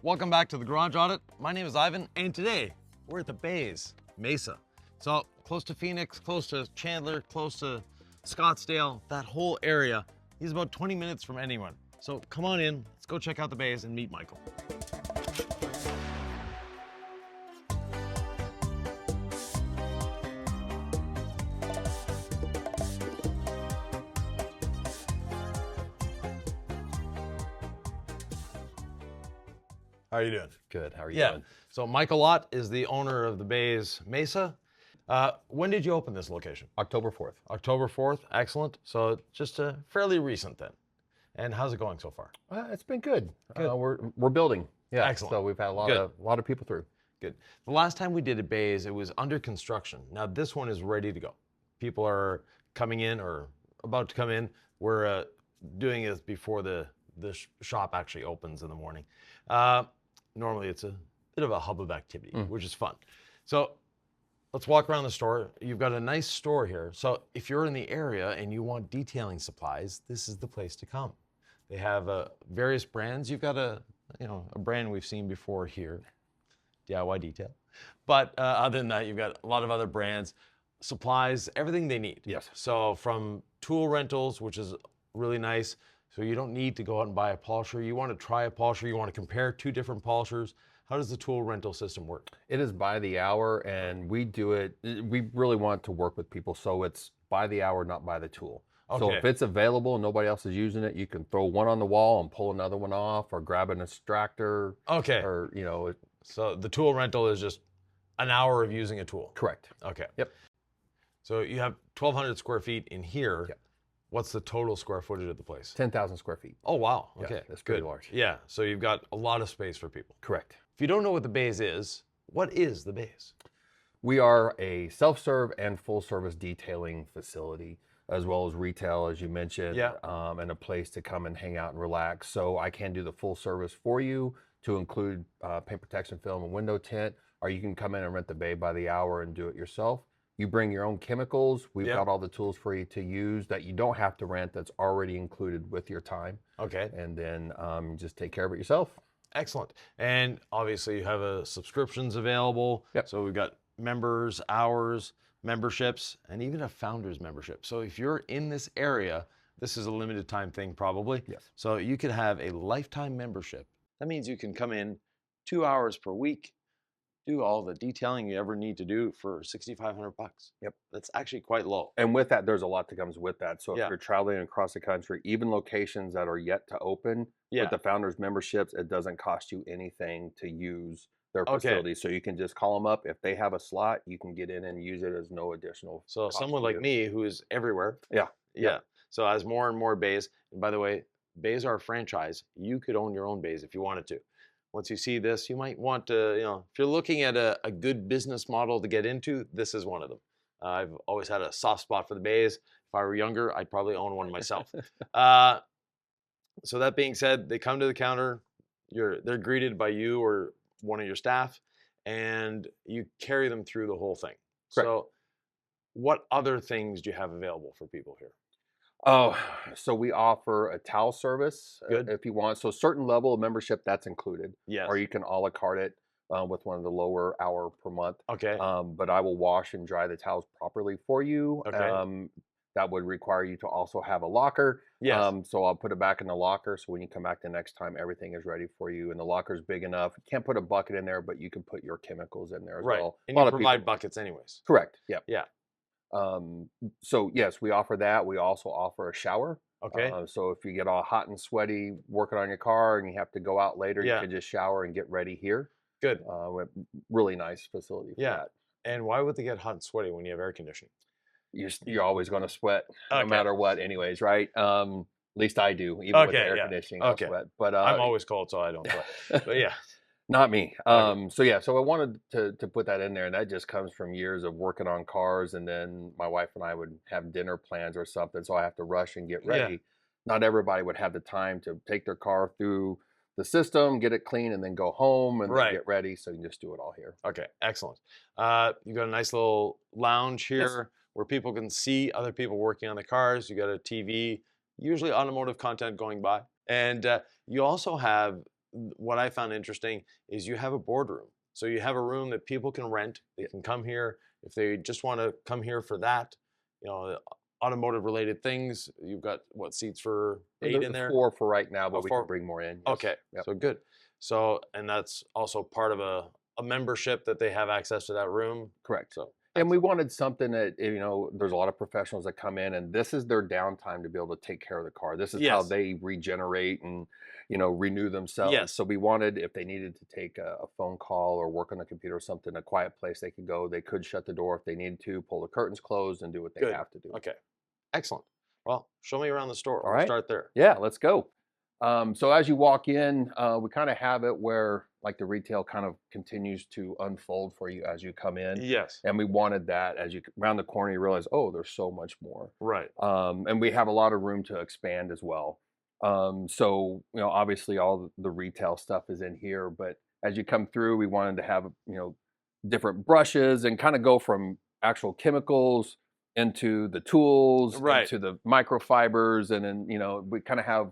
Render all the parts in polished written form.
Welcome back to the Garage Audit. My name is Ivan, and today we're at the Bays, Mesa. So close to Phoenix, close to Chandler, close to Scottsdale, that whole area. He's about 20 minutes from anyone. So come on in, let's go check out the Bays and meet Michael. How are you doing? Good. How are you doing? So Michael Lott is the owner of the Bays Mesa. When did you open this location? October 4th. October 4th. Excellent. So just fairly recent then. And how's it going so far? It's been good. Good. We're building. Yeah. Excellent. So we've had a lot of people through. Good. The last time we did a Bays, it was under construction. Now this one is ready to go. People are coming in or about to come in. We're doing it before the shop actually opens in the morning. Normally it's a bit of a hub of activity, which is fun. So let's walk around the store. You've got a nice store here. So if you're in the area and you want detailing supplies, this is the place to come. They have various brands. You've got a brand we've seen before here, DIY Detail. But other than that, you've got a lot of other brands, supplies, everything they need. Yes. So from tool rentals, which is really nice. So you don't need to go out and buy a polisher. You want to try a polisher. You want to compare two different polishers. How does the tool rental system work? It is by the hour, and we do it. We really want to work with people, so it's by the hour, not by the tool. Okay. So if it's available and nobody else is using it, you can throw one on the wall and pull another one off, or grab an extractor. Okay. Or So the tool rental is just an hour of using a tool. Correct. Okay. Yep. So you have 1,200 square feet in here. Yep. What's the total square footage of the place? 10,000 square feet. Oh, wow. Okay. Yeah, that's pretty large. Yeah. So you've got a lot of space for people. Correct. If you don't know what the Bays is, what is the Bays? We are a self-serve and full-service detailing facility, as well as retail, as you mentioned, and a place to come and hang out and relax. So I can do the full service for you to include paint protection film and window tint, or you can come in and rent the bay by the hour and do it yourself. You bring your own chemicals. We've got all the tools for you to use that you don't have to rent, that's already included with your time. Okay. And then just take care of it yourself. Excellent. And obviously you have subscriptions available. Yep. So we've got members, hours, memberships, and even a founder's membership. So if you're in this area, this is a limited time thing probably. Yes. So you could have a lifetime membership. That means you can come in 2 hours per week, do all the detailing you ever need to do for $6,500. Yep. That's actually quite low. And with that, there's a lot that comes with that. So if Yeah. you're traveling across the country, even locations that are yet to open, with the founders memberships, it doesn't cost you anything to use their facility. So you can just call them up. If they have a slot, you can get in and use it as no additional So cost someone to like you. me who is everywhere. Yeah. Yeah. So as more and more bays, and by the way, bays are a franchise. You could own your own bays if you wanted to. Once you see this, you might want to, if you're looking at a good business model to get into, this is one of them. I've always had a soft spot for the bays. If I were younger, I'd probably own one myself. So that being said, they come to the counter, they're greeted by you or one of your staff, and you carry them through the whole thing. Correct. So what other things do you have available for people here? Oh, so we offer a towel service Good. if you want. So certain level of membership, that's included. Yes. Or you can a la carte it with one of the lower hour per month. Okay. But I will wash and dry the towels properly for you. Okay. That would require you to also have a locker. Yes. So I'll put it back in the locker. So when you come back the next time, everything is ready for you. And the locker's big enough. You can't put a bucket in there, but you can put your chemicals in there as well. And you provide buckets anyways. Correct. Yep. Yeah. So yes, we offer that. We also offer a shower. Okay. So if you get all hot and sweaty working on your car and you have to go out later, Yeah. you can just shower and get ready here. Good. Really nice facility for that. And why would they get hot and sweaty when you have air conditioning? You're always going to sweat no Okay. matter what anyways, right? At least I do, even with the air conditioning, I'll sweat. But I'm always cold, so I don't sweat. But yeah. Not me. Okay. So I wanted to put that in there, and that just comes from years of working on cars, and then my wife and I would have dinner plans or something, so I have to rush and get ready. Yeah. Not everybody would have the time to take their car through the system, get it clean, and then go home and then get ready, so you can just do it all here. Okay, excellent. You've got a nice little lounge here where people can see other people working on the cars. You got a TV, usually automotive content going by. And you also have what I found interesting is you have a boardroom. So you have a room that people can rent. They can come here if they just want to come here for that. Automotive related things. You've got what seats for 8 in there? 4 for right now, but we 4. can bring more in. Yes. Okay, Yep. so good. So, and that's also part of a membership that they have access to that room. Correct. So, and we wanted something that, there's a lot of professionals that come in and this is their downtime to be able to take care of the car. This is how Yes. they regenerate and, renew themselves. Yes. So we wanted, if they needed to take a phone call or work on the computer or something, a quiet place they could go. They could shut the door if they needed to, pull the curtains closed and do what they Good. have to do. Okay, excellent. Well, show me around the store. All We'll right. start there. Yeah, let's go. So as you walk in, we kind of have it where like the retail kind of continues to unfold for you as you come in. Yes. And we wanted that as you round the corner, you realize, oh, there's so much more. Right. And we have a lot of room to expand as well. So, obviously all the retail stuff is in here, but as you come through, we wanted to have, different brushes and kind of go from actual chemicals into the tools, Right. into the microfibers. And then, we kind of have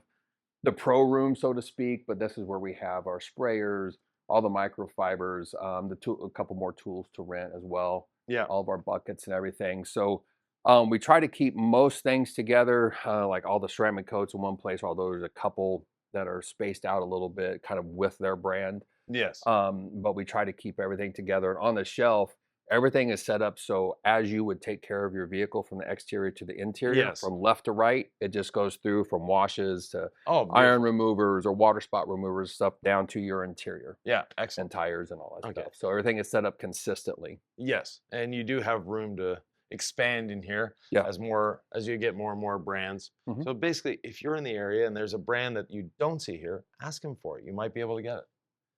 the pro room, so to speak, but this is where we have our sprayers, all the microfibers, a couple more tools to rent as well. Yeah. All of our buckets and everything. So we try to keep most things together, like all the ceramic coats in one place, although there's a couple that are spaced out a little bit, kind of with their brand. Yes. But we try to keep everything together. And on the shelf, everything is set up so as you would take care of your vehicle from the exterior to the interior, Yes. from left to right, it just goes through from washes to Oh, iron removers or water spot removers, stuff down to your interior yeah, and excellent. tires and all that Okay. stuff. So everything is set up consistently. Yes, and you do have room to expand in here Yeah. as you get more and more brands. Mhm. So basically, if you're in the area and there's a brand that you don't see here, ask them for it. You might be able to get it.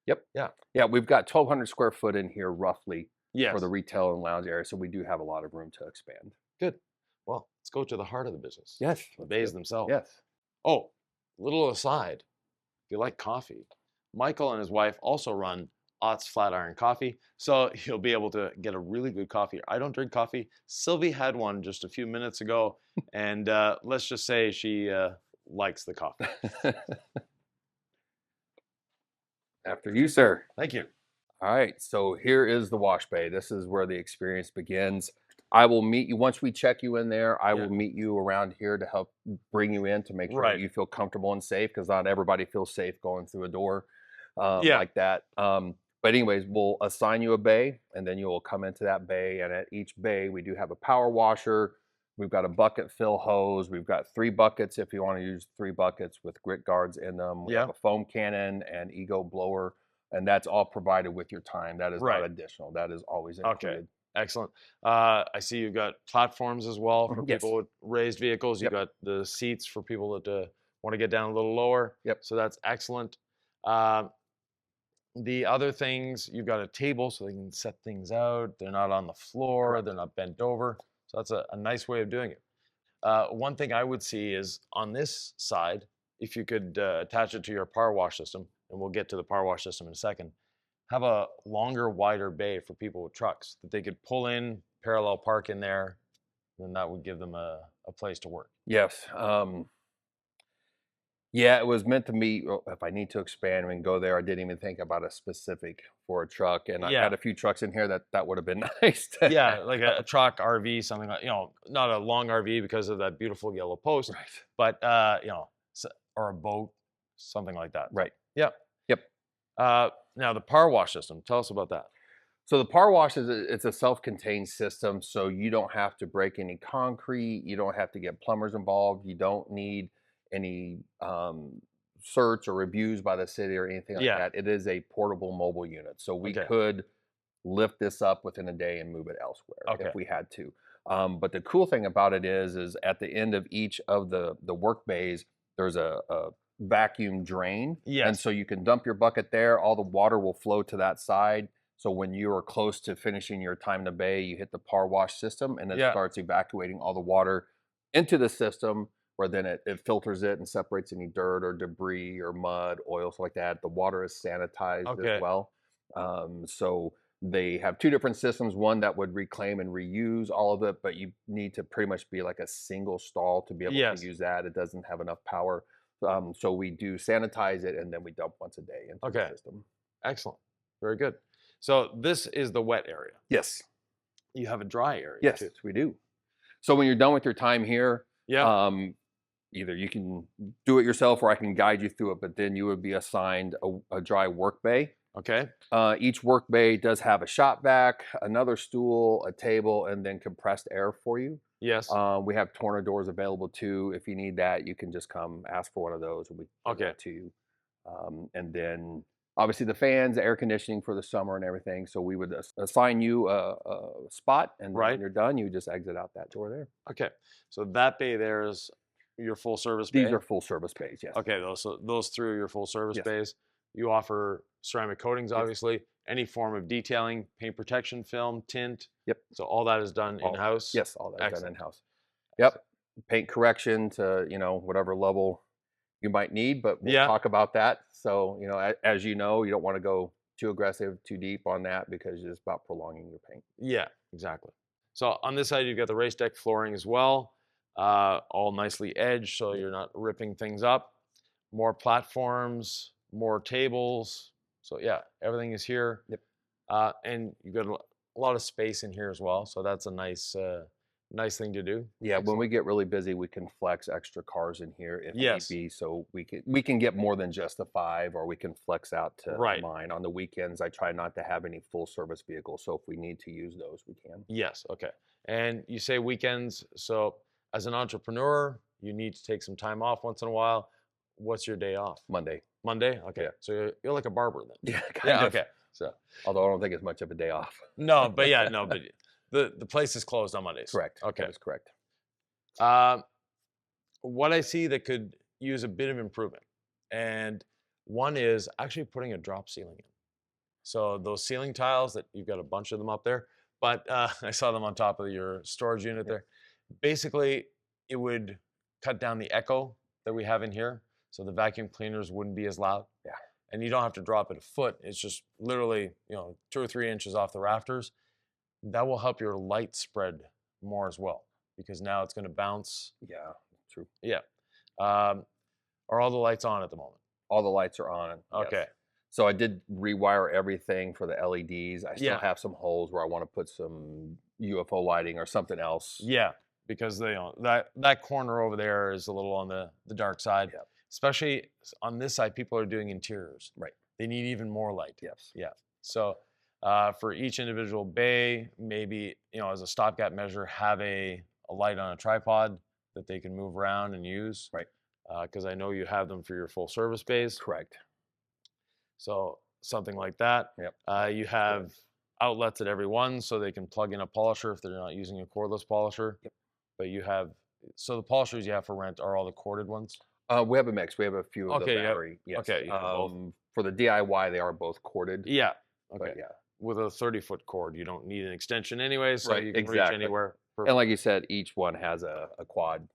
Yep. Yeah. Yeah, we've got 1,200 square foot in here roughly Yes. for the retail and lounge area. So we do have a lot of room to expand. Good. Well, let's go to the heart of the business. Yes. The bays themselves. Yes. Oh, little aside, if you like coffee, Michael and his wife also run Ott's Flat Iron Coffee, so you'll be able to get a really good coffee. I don't drink coffee. Sylvie had one just a few minutes ago, and let's just say she likes the coffee. After you, sir. Thank you. All right, so here is the wash bay. This is where the experience begins. I will meet you once we check you in there. I will meet you around here to help bring you in to make sure that you feel comfortable and safe, because not everybody feels safe going through a door like that. But anyways, we'll assign you a bay, and then you will come into that bay. And at each bay, we do have a power washer. We've got a bucket fill hose. We've got 3 buckets if you want to use 3 buckets with grit guards in them. We have a foam cannon and ego blower, and that's all provided with your time. That is not additional. That is always included. Okay, excellent. I see you've got platforms as well for people with raised vehicles. You've got the seats for people that want to get down a little lower. Yep. So that's excellent. The other things, you've got a table so they can set things out. They're not on the floor. They're not bent over. So that's a nice way of doing it. One thing I would see is on this side, if you could attach it to your power wash system, and we'll get to the power wash system in a second, have a longer, wider bay for people with trucks that they could pull in, parallel park in there, then that would give them a place to work. Yes. Yeah, it was meant to be, if I need to expand and go there, I didn't even think about a specific for a truck. And I had a few trucks in here that would have been nice. Like a truck, RV, something like, not a long RV because of that beautiful yellow post, but, or a boat, something like that. Right. Yep. Now the power wash system, tell us about that. So the power wash it's a self-contained system. So you don't have to break any concrete. You don't have to get plumbers involved. You don't need any search or reviews by the city or anything like that. It is a portable mobile unit. So we could lift this up within a day and move it elsewhere if we had to. But the cool thing about it is at the end of each of the work bays, there's a vacuum drain. And so you can dump your bucket there. All the water will flow to that side. So when you are close to finishing your time in the bay, you hit the power wash system and it starts evacuating all the water into the system, where then it filters it and separates any dirt or debris or mud, oil, stuff like that. The water is sanitized as well. So they have 2 different systems, one that would reclaim and reuse all of it, but you need to pretty much be like a single stall to be able to use that. It doesn't have enough power. So we do sanitize it and then we dump once a day into the system. Excellent. Very good. So this is the wet area. Yes. You have a dry area. Yes, too. we do. So when you're done with your time here, either you can do it yourself or I can guide you through it, but then you would be assigned a dry work bay. Okay. Each work bay does have a shop vac, another stool, a table, and then compressed air for you. Yes. We have tornadors available too. If you need that, you can just come ask for one of those and we give that to you. And then obviously the fans, the air conditioning for the summer and everything. So we would assign you a spot, and when you're done, you just exit out that door there. Okay. So that bay there is your full service bay? These are full service bays, yes. Okay, those three are your full service bays. You offer ceramic coatings, obviously, any form of detailing, paint protection film, tint. Yep. So all that is done in-house? Yes, all that is done in-house. Yep. Paint correction to, whatever level you might need, but we'll talk about that. So, as you know, you don't want to go too aggressive, too deep on that because it's about prolonging your paint. Yeah, exactly. So on this side, you've got the raised deck flooring as well, all nicely edged so you're not ripping things up. More platforms, more tables. So yeah, everything is here. Yep. And you've got a lot of space in here as well. So that's a nice thing to do. Yeah, when we get really busy, we can flex extra cars in here if need be. So we can get more than just the 5, or we can flex out to mine. On the weekends, I try not to have any full service vehicles. So if we need to use those, we can. Yes, okay. And you say weekends. So as an entrepreneur, you need to take some time off once in a while. What's your day off? Monday. Monday? Okay. Yeah. So you're like a barber then. Yeah, kind of. Okay. So although I don't think it's much of a day off. No, but the place is closed on Mondays. Correct. Okay. That is correct. What I see that could use a bit of improvement, and one is actually putting a drop ceiling in. So those ceiling tiles that you've got a bunch of them up there, but I saw them on top of your storage unit there. Basically, it would cut down the echo that we have in here, so the vacuum cleaners wouldn't be as loud. Yeah. And you don't have to drop it a foot. It's just literally, 2 or 3 inches off the rafters. That will help your light spread more as well, because now it's going to bounce. Yeah, true. Yeah. Are all the lights on at the moment? All the lights are on. Okay. Yes. So I did rewire everything for the LEDs. I still have some holes where I want to put some UFO lighting or something else. Yeah, because that corner over there is a little on the dark side. Yeah. Especially on this side, people are doing interiors. Right. They need even more light. Yes. Yeah. So for each individual bay, maybe, as a stopgap measure, have a light on a tripod that they can move around and use. Right. Because I know you have them for your full service bays. Correct. So something like that. Yep. You have outlets at every one so they can plug in a polisher if they're not using a cordless polisher. Yep. But so the polishers you have for rent are all the corded ones? We have a mix. We have a few of the battery. Yes. Okay. For the DIY, they are both corded. Yeah. Okay. But with a 30-foot cord, you don't need an extension anyway, so you can reach anywhere. Perfect. And like you said, each one has a quad.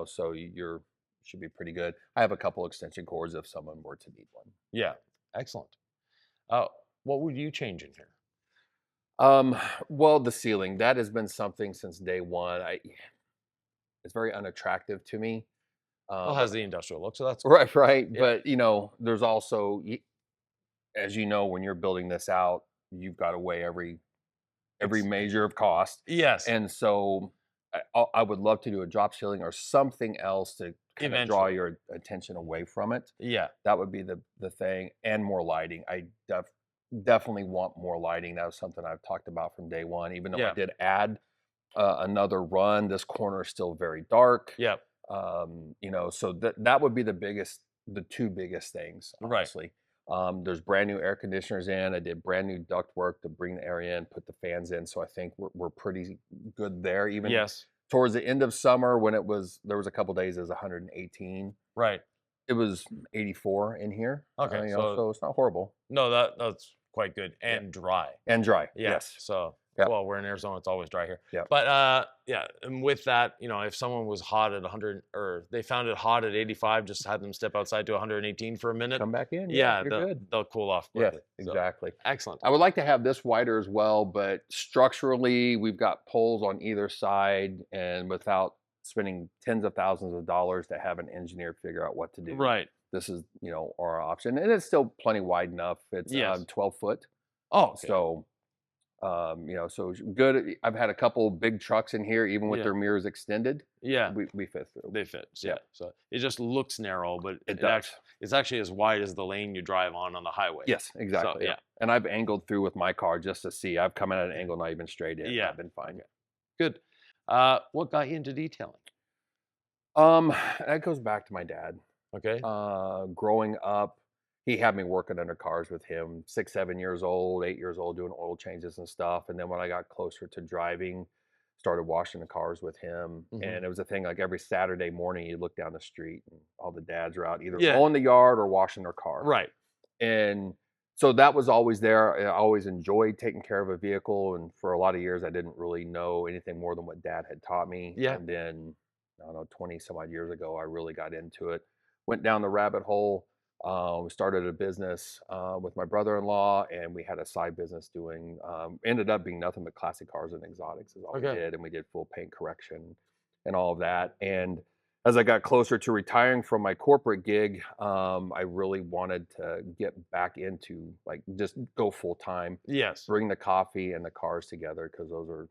So you should be pretty good. I have a couple extension cords if someone were to need one. Yeah. Excellent. What would you change in here? Well, the ceiling, that has been something since day one. It's very unattractive to me. Well, it has the industrial look, so that's right. Yeah. But there's also, as you know, when you're building this out, you've got to weigh every measure of cost. Yes. And so I would love to do a drop ceiling or something else to kind of draw your attention away from it. Yeah. That would be the thing, and more lighting. I definitely want more lighting. That was something I've talked about from day one. Even though I did add another run, this corner is still very dark. Yep. So that would be the 2 biggest things, honestly. Right. There's brand new air conditioners in. I did brand new duct work to bring the air in, put the fans in. So I think we're pretty good there. Even towards the end of summer, when there was a couple days it was 118. Right. It was 84 in here. Okay. So it's not horrible. No, that's quite good and dry. And dry. Yeah. Yes. So. Yep. Well, we're in Arizona; it's always dry here. Yeah. But and with that, if someone was hot at 100, or they found it hot at 85, just have them step outside to 118 for a minute. Come back in. Yeah, they'll cool off quickly. Yes, exactly. So, excellent. I would like to have this wider as well, but structurally, we've got poles on either side, and without spending tens of thousands of dollars to have an engineer figure out what to do. Right. This is, our option, and it's still plenty wide enough. It's Yes. 12 foot, Oh, okay. so so it's good. I've had a couple big trucks in here, even with Yeah. their mirrors extended. Yeah. We fit through. They fit. Yeah. Yeah. So it just looks narrow, but It does. it's actually as wide as the lane you drive on the highway. Yes, exactly. yeah. And I've angled through with my car just to see. I've come in at an angle, not even straight in. Yeah. I've been fine. Good. What got you into detailing? That goes back to my dad. Okay. Growing up, he had me working under cars with him, 6, 7 years old, 8 years old, doing oil changes and stuff. And then when I got closer to driving, started washing the cars with him. Mhm. And it was a thing like every Saturday morning, you look down the street and all the dads are out either Yeah. mowing the yard or washing their car. Right. And so that was always there. I always enjoyed taking care of a vehicle. And for a lot of years, I didn't really know anything more than what dad had taught me. Yeah. And then, I don't know, 20 some odd years ago, I really got into it, went down the rabbit hole. Started a business with my brother-in-law, and we had a side business doing, ended up being nothing but classic cars and exotics is all we Okay. did. And we did full paint correction and all of that. And as I got closer to retiring from my corporate gig, I really wanted to get back into like just go full time, Yes. bring the coffee and the cars together because those are,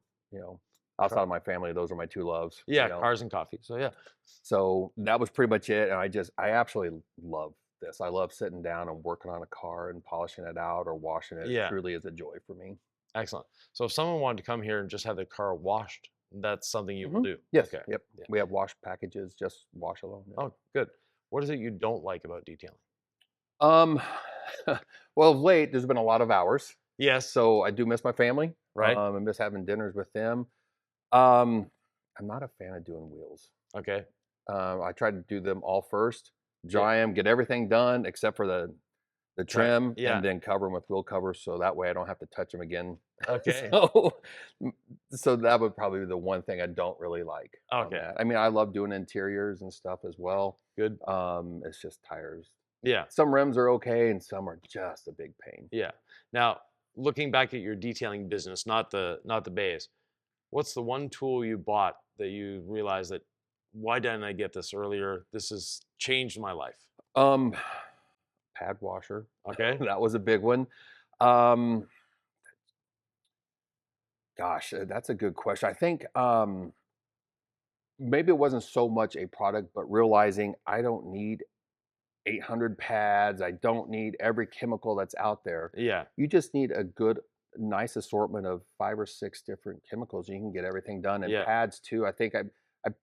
outside of my family, those are my two loves. Yeah. Cars and coffee. So yeah. So that was pretty much it. And I absolutely love this. I love sitting down and working on a car and polishing it out or washing it. Yeah. It truly is a joy for me. Excellent. So if someone wanted to come here and just have their car washed, that's something you will do. Yes. Okay. Yep. Yeah. We have wash packages, just wash alone. Yeah. Oh, good. What is it you don't like about detailing? Um, well, of late there's been a lot of hours, Yes. so I do miss my family. Right. I miss having dinners with them. I'm not a fan of doing wheels. Okay. I try to do them all first, dry them, get everything done except for the trim, Yeah. and then cover them with wheel covers so that way I don't have to touch them again. Okay. So that would probably be the one thing I don't really like. on Okay. that. I mean, I love doing interiors and stuff as well. Good. It's just tires. Yeah. Some rims are okay, and some are just a big pain. Yeah. Now, looking back at your detailing business, not the bays, what's the one tool you bought that you realized that why didn't I get this earlier? This has changed my life. Pad washer. Okay. That was a big one. Gosh, that's a good question. I think maybe it wasn't so much a product, but realizing I don't need 800 pads. I don't need every chemical that's out there. Yeah. You just need a good, nice assortment of 5 or 6 different chemicals. You can get everything done. And Yeah. pads too. I think I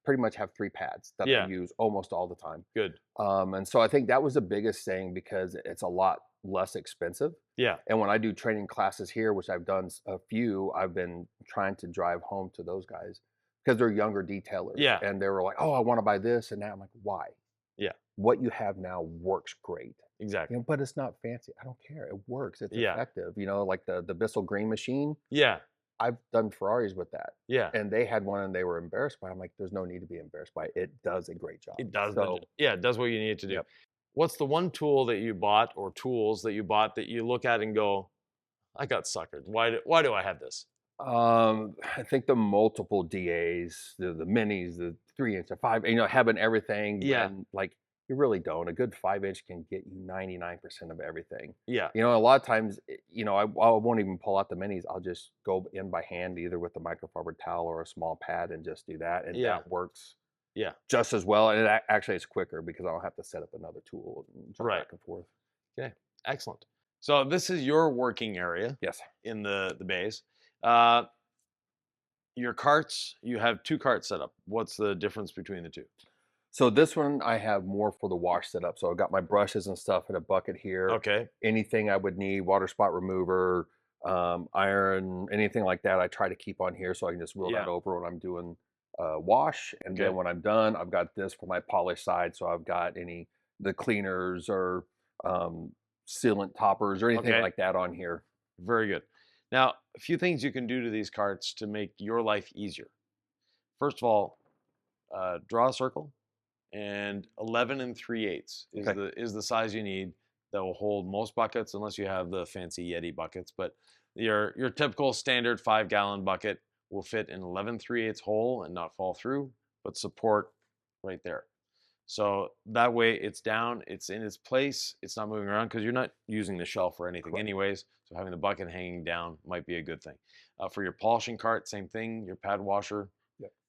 pretty much have 3 pads that Yeah. I use almost all the time. Good. And so I think that was the biggest thing because it's a lot less expensive. Yeah. And when I do training classes here, which I've done a few, I've been trying to drive home to those guys because they're younger detailers. Yeah. And they were like, oh, I want to buy this. And now I'm like, why? Yeah. What you have now works great. Exactly. But it's not fancy. I don't care. It works. It's Yeah. effective. Like the Bissell Green machine. Yeah. I've done Ferraris with that. Yeah. And they had one and they were embarrassed by it. I'm like, there's no need to be embarrassed by it. It does a great job. It does. So, Yeah, it does what you need it to do. Yep. What's the one tool that you bought or tools that you bought that you look at and go, I got suckered. Why do I have this? I think the multiple DAs, the minis, the 3-inch, the 5, having everything. Yeah. And like, you really don't. A good 5-inch can get you 99% of everything. Yeah. A lot of times, I won't even pull out the minis. I'll just go in by hand, either with the microfiber towel or a small pad, and just do that. And Yeah. that works Yeah. just as well. And actually, it's quicker because I don't have to set up another tool and jump Right. back and forth. Okay. Excellent. So this is your working area Yes. in the bays. Your carts, you have 2 carts set up. What's the difference between the 2? So this one I have more for the wash setup. So I've got my brushes and stuff in a bucket here. Okay. Anything I would need, water spot remover, iron, anything like that, I try to keep on here so I can just wheel that Yeah. over when I'm doing wash. And Okay. then when I'm done, I've got this for my polish side. So I've got the cleaners or sealant toppers or anything Okay. like that on here. Very good. Now, a few things you can do to these carts to make your life easier. First of all, draw a circle, and 11 3/8 is the size you need that will hold most buckets, unless you have the fancy Yeti buckets. But your typical standard 5-gallon bucket will fit an 11 3/8 hole and not fall through. but support right there. So that way it's down, it's in its place, it's not moving around because you're not using the shelf or anything anyways. So having the bucket hanging down might be a good thing. For your polishing cart, same thing, your pad washer,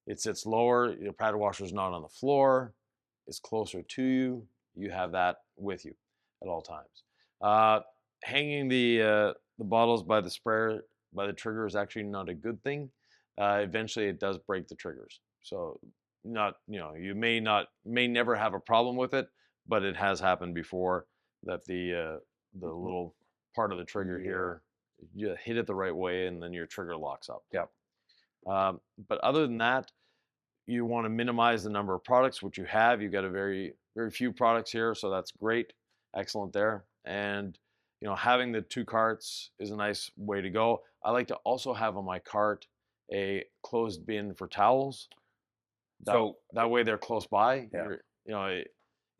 it sits lower, your pad washer is not on the floor, it's closer to you, you have that with you at all times. Hanging the bottles by the sprayer, by the trigger is actually not a good thing. Eventually it does break the triggers. So you may never have a problem with it, but it has happened before that the little part of the trigger here, you hit it the right way and then your trigger locks up. But other than that, you want to minimize the number of products which you have. You've got a very few products here, so that's great, excellent there. And having the 2 carts is a nice way to go. I like to also have on my cart a closed bin for towels. That way they're close by.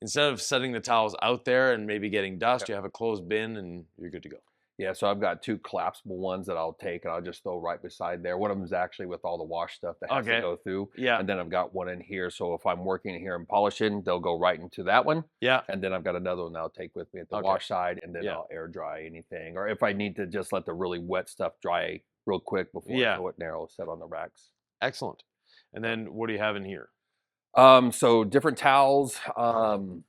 Instead of setting the towels out there and maybe getting dust, you have a closed bin and you're good to go. Yeah, so I've got 2 collapsible ones that I'll take and I'll just throw right beside there. One of them is actually with all the wash stuff that has to go through. And then I've got one in here. So if I'm working here and polishing, they'll go right into that one. And then I've got another one that I'll take with me at the wash side, and then I'll air dry anything. Or if I need to just let the really wet stuff dry real quick before I throw it in there, I'll set on the racks. Excellent. And then what do you have in here? So different towels. So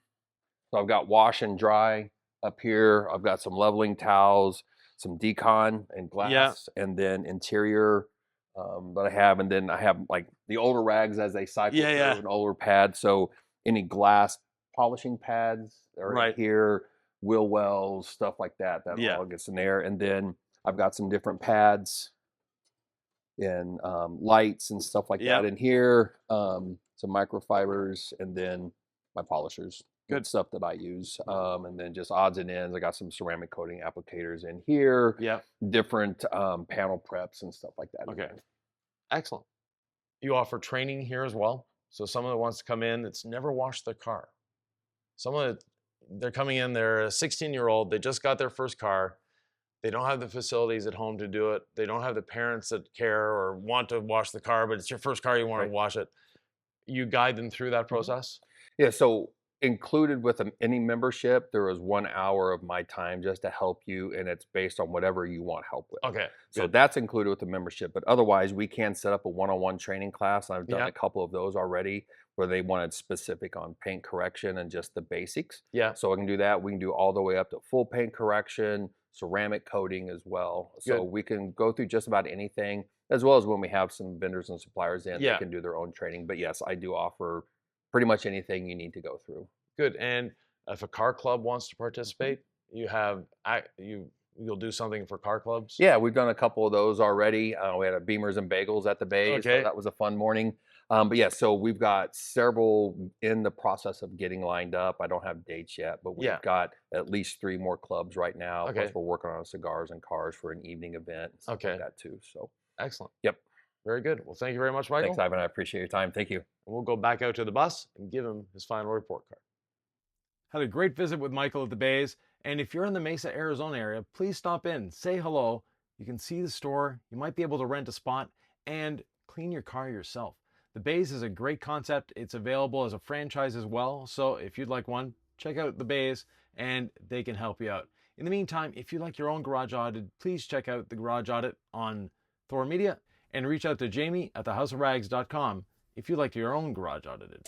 I've got wash and dry up here. I've got some leveling towels, some decon and glass, and then interior that I have. And then I have like the older rags as they cycle through, an older pad. So any glass polishing pads are in here, wheel wells, stuff like that. That all gets in there. And then I've got some different pads and lights and stuff like that in here. Some microfibers, and then my polishers. Good stuff that I use. And then just odds and ends. I got some ceramic coating applicators in here. Different panel preps and stuff like that. Okay. Excellent. You offer training here as well. So someone that wants to come in that's never washed their car. They're coming in, they're a 16-year-old, they just got their first car. They don't have the facilities at home to do it. They don't have the parents that care or want to wash the car, but it's your first car, you want to wash it. You guide them through that process? Yeah, so included with any membership, there is 1 hour of my time just to help you, and it's based on whatever you want help with. Okay. So that's included with the membership, but otherwise we can set up a one-on-one training class. I've done a couple of those already where they wanted specific on paint correction and just the basics. So I can do that. We can do all the way up to full paint correction, ceramic coating as well. So we can go through just about anything, as well as when we have some vendors and suppliers in, they can do their own training. But yes, I do offer pretty much anything you need to go through. Good. And if a car club wants to participate, you'll do something for car clubs? Yeah, we've done a couple of those already. We had a Beamers and Bagels at the Bay, so that was a fun morning. But yeah, so we've got several in the process of getting lined up. I don't have dates yet, but we've got at least 3 more clubs right now. Plus we're working on cigars and cars for an evening event. Like that too. So excellent. Yep. Very good. Well, thank you very much, Michael. Thanks, Ivan. I appreciate your time. Thank you. And we'll go back out to the bus and give him his final report card. Had a great visit with Michael at the Bays. And if you're in the Mesa, Arizona area, please stop in, say hello. You can see the store. You might be able to rent a spot and clean your car yourself. The Bays is a great concept. It's available as a franchise as well. So if you'd like one, check out the Bays and they can help you out. In the meantime, if you'd like your own garage audited, please check out the Garage Audit on Thor Media and reach out to Jamie at thehouseofrags.com if you'd like your own garage audited.